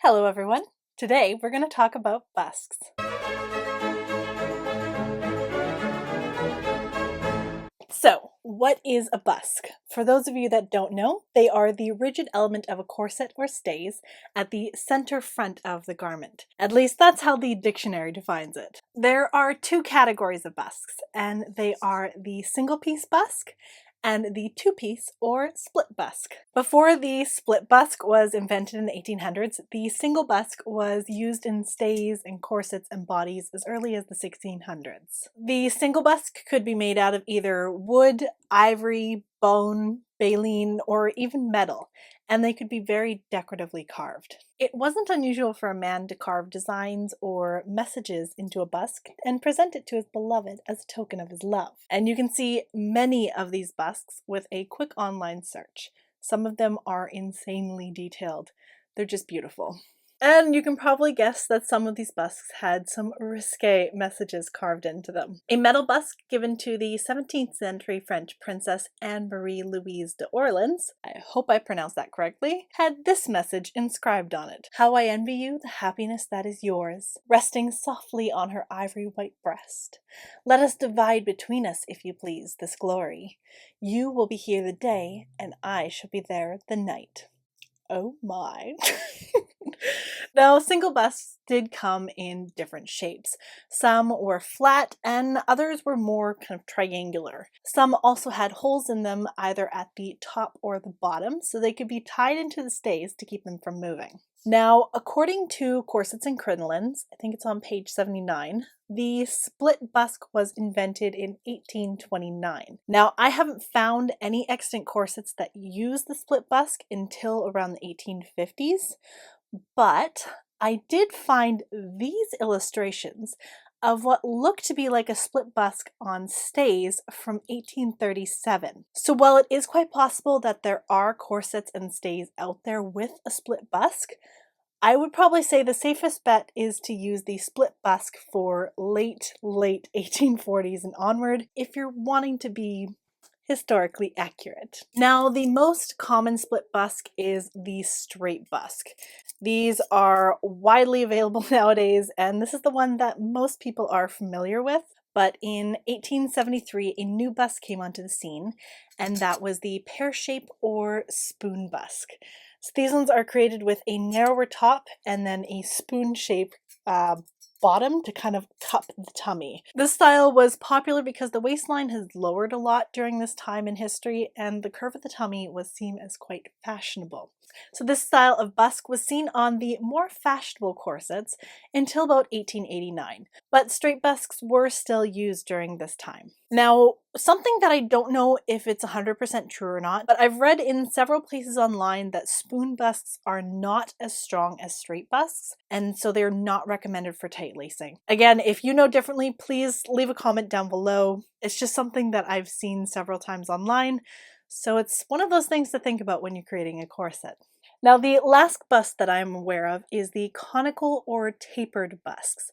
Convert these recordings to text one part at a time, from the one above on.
Hello everyone! Today we're going to talk about busks. So, what is a busk? For those of you that don't know, they are the rigid element of a corset or stays at the center front of the garment. At least that's how the dictionary defines it. There are two categories of busks, and they are the single-piece busk and the two-piece or split busk. Before the split busk was invented in the 1800s, the single busk was used in stays and corsets and bodies as early as the 1600s. The single busk could be made out of either wood, ivory, bone, baleen, or even metal, and they could be very decoratively carved. It wasn't unusual for a man to carve designs or messages into a busk and present it to his beloved as a token of his love. And you can see many of these busks with a quick online search. Some of them are insanely detailed. They're just beautiful. And you can probably guess that some of these busks had some risque messages carved into them. A metal busk given to the 17th century French Princess Anne-Marie Louise d'Orleans, I hope I pronounced that correctly, had this message inscribed on it. "How I envy you the happiness that is yours, resting softly on her ivory white breast. Let us divide between us, if you please, this glory. You will be here the day, and I shall be there the night." Oh my. Now, single busks did come in different shapes. Some were flat and others were more kind of triangular. Some also had holes in them either at the top or the bottom, so they could be tied into the stays to keep them from moving. Now, according to Corsets and Crinolines, I think it's on page 79, the split busk was invented in 1829. Now, I haven't found any extant corsets that use the split busk until around the 1850s, but I did find these illustrations of what looked to be like a split busk on stays from 1837. So while it is quite possible that there are corsets and stays out there with a split busk, I would probably say the safest bet is to use the split busk for late 1840s and onward if you're wanting to be historically accurate. Now, the most common split busk is the straight busk. These are widely available nowadays, and this is the one that most people are familiar with. But in 1873, a new busk came onto the scene, and that was the pear shape or spoon busk. So these ones are created with a narrower top and then a spoon shape bottom to kind of cup the tummy. This style was popular because the waistline has lowered a lot during this time in history, and the curve of the tummy was seen as quite fashionable. So this style of busk was seen on the more fashionable corsets until about 1889, but straight busks were still used during this time. Now, something that I don't know if it's 100% true or not, but I've read in several places online that spoon busks are not as strong as straight busks, and so they're not recommended for tight lacing. Again, if you know differently, please leave a comment down below. It's just something that I've seen several times online, so it's one of those things to think about when you're creating a corset. Now, the last bust that I'm aware of is the conical or tapered busks.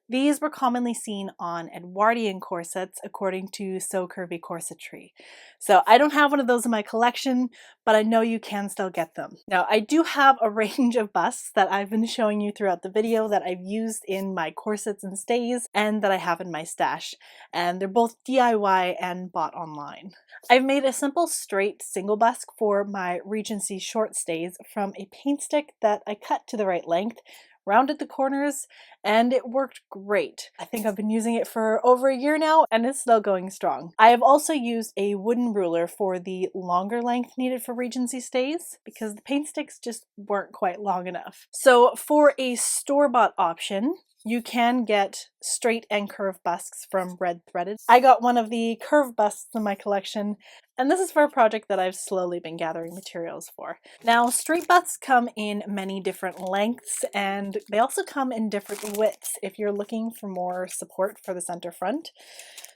These were commonly seen on Edwardian corsets, according to So Curvy Corsetry. So I don't have one of those in my collection, but I know you can still get them. Now, I do have a range of busks that I've been showing you throughout the video that I've used in my corsets and stays and that I have in my stash, and they're both DIY and bought online. I've made a simple straight single busk for my Regency short stays from a paint stick that I cut to the right length, rounded the corners, and it worked great. I think I've been using it for over a year now, and it's still going strong. I have also used a wooden ruler for the longer length needed for Regency stays because the paint sticks just weren't quite long enough. So for a store-bought option, you can get straight and curved busks from Red Threaded. I got one of the curved busks in my collection, and this is for a project that I've slowly been gathering materials for. Now, straight busks come in many different lengths, and they also come in different widths if you're looking for more support for the center front.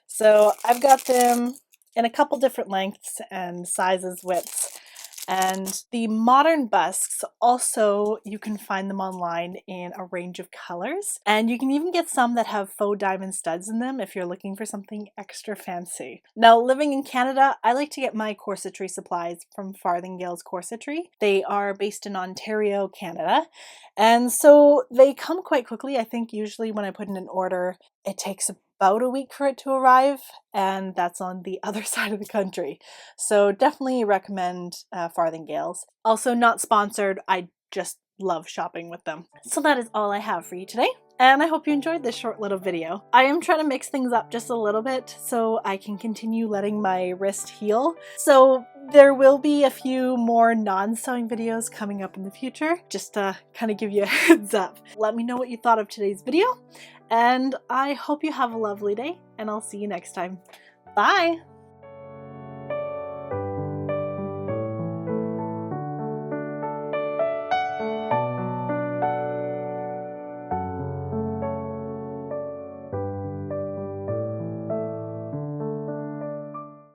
So I've got them in a couple different lengths and sizes, widths. And the modern busks, also you can find them online in a range of colors, and you can even get some that have faux diamond studs in them if you're looking for something extra fancy. Now, living in Canada, I like to get my corsetry supplies from Farthingale's Corsetry. They are based in Ontario, Canada, and so they come quite quickly. I think usually when I put in an order, it takes about a week for it to arrive, and that's on the other side of the country. So definitely recommend Farthingales. Also not sponsored, I just love shopping with them. So that is all I have for you today, and I hope you enjoyed this short little video. I am trying to mix things up just a little bit so I can continue letting my wrist heal. So there will be a few more non-sewing videos coming up in the future, just to kind of give you a heads up. Let me know what you thought of today's video, and I hope you have a lovely day, and I'll see you next time. Bye!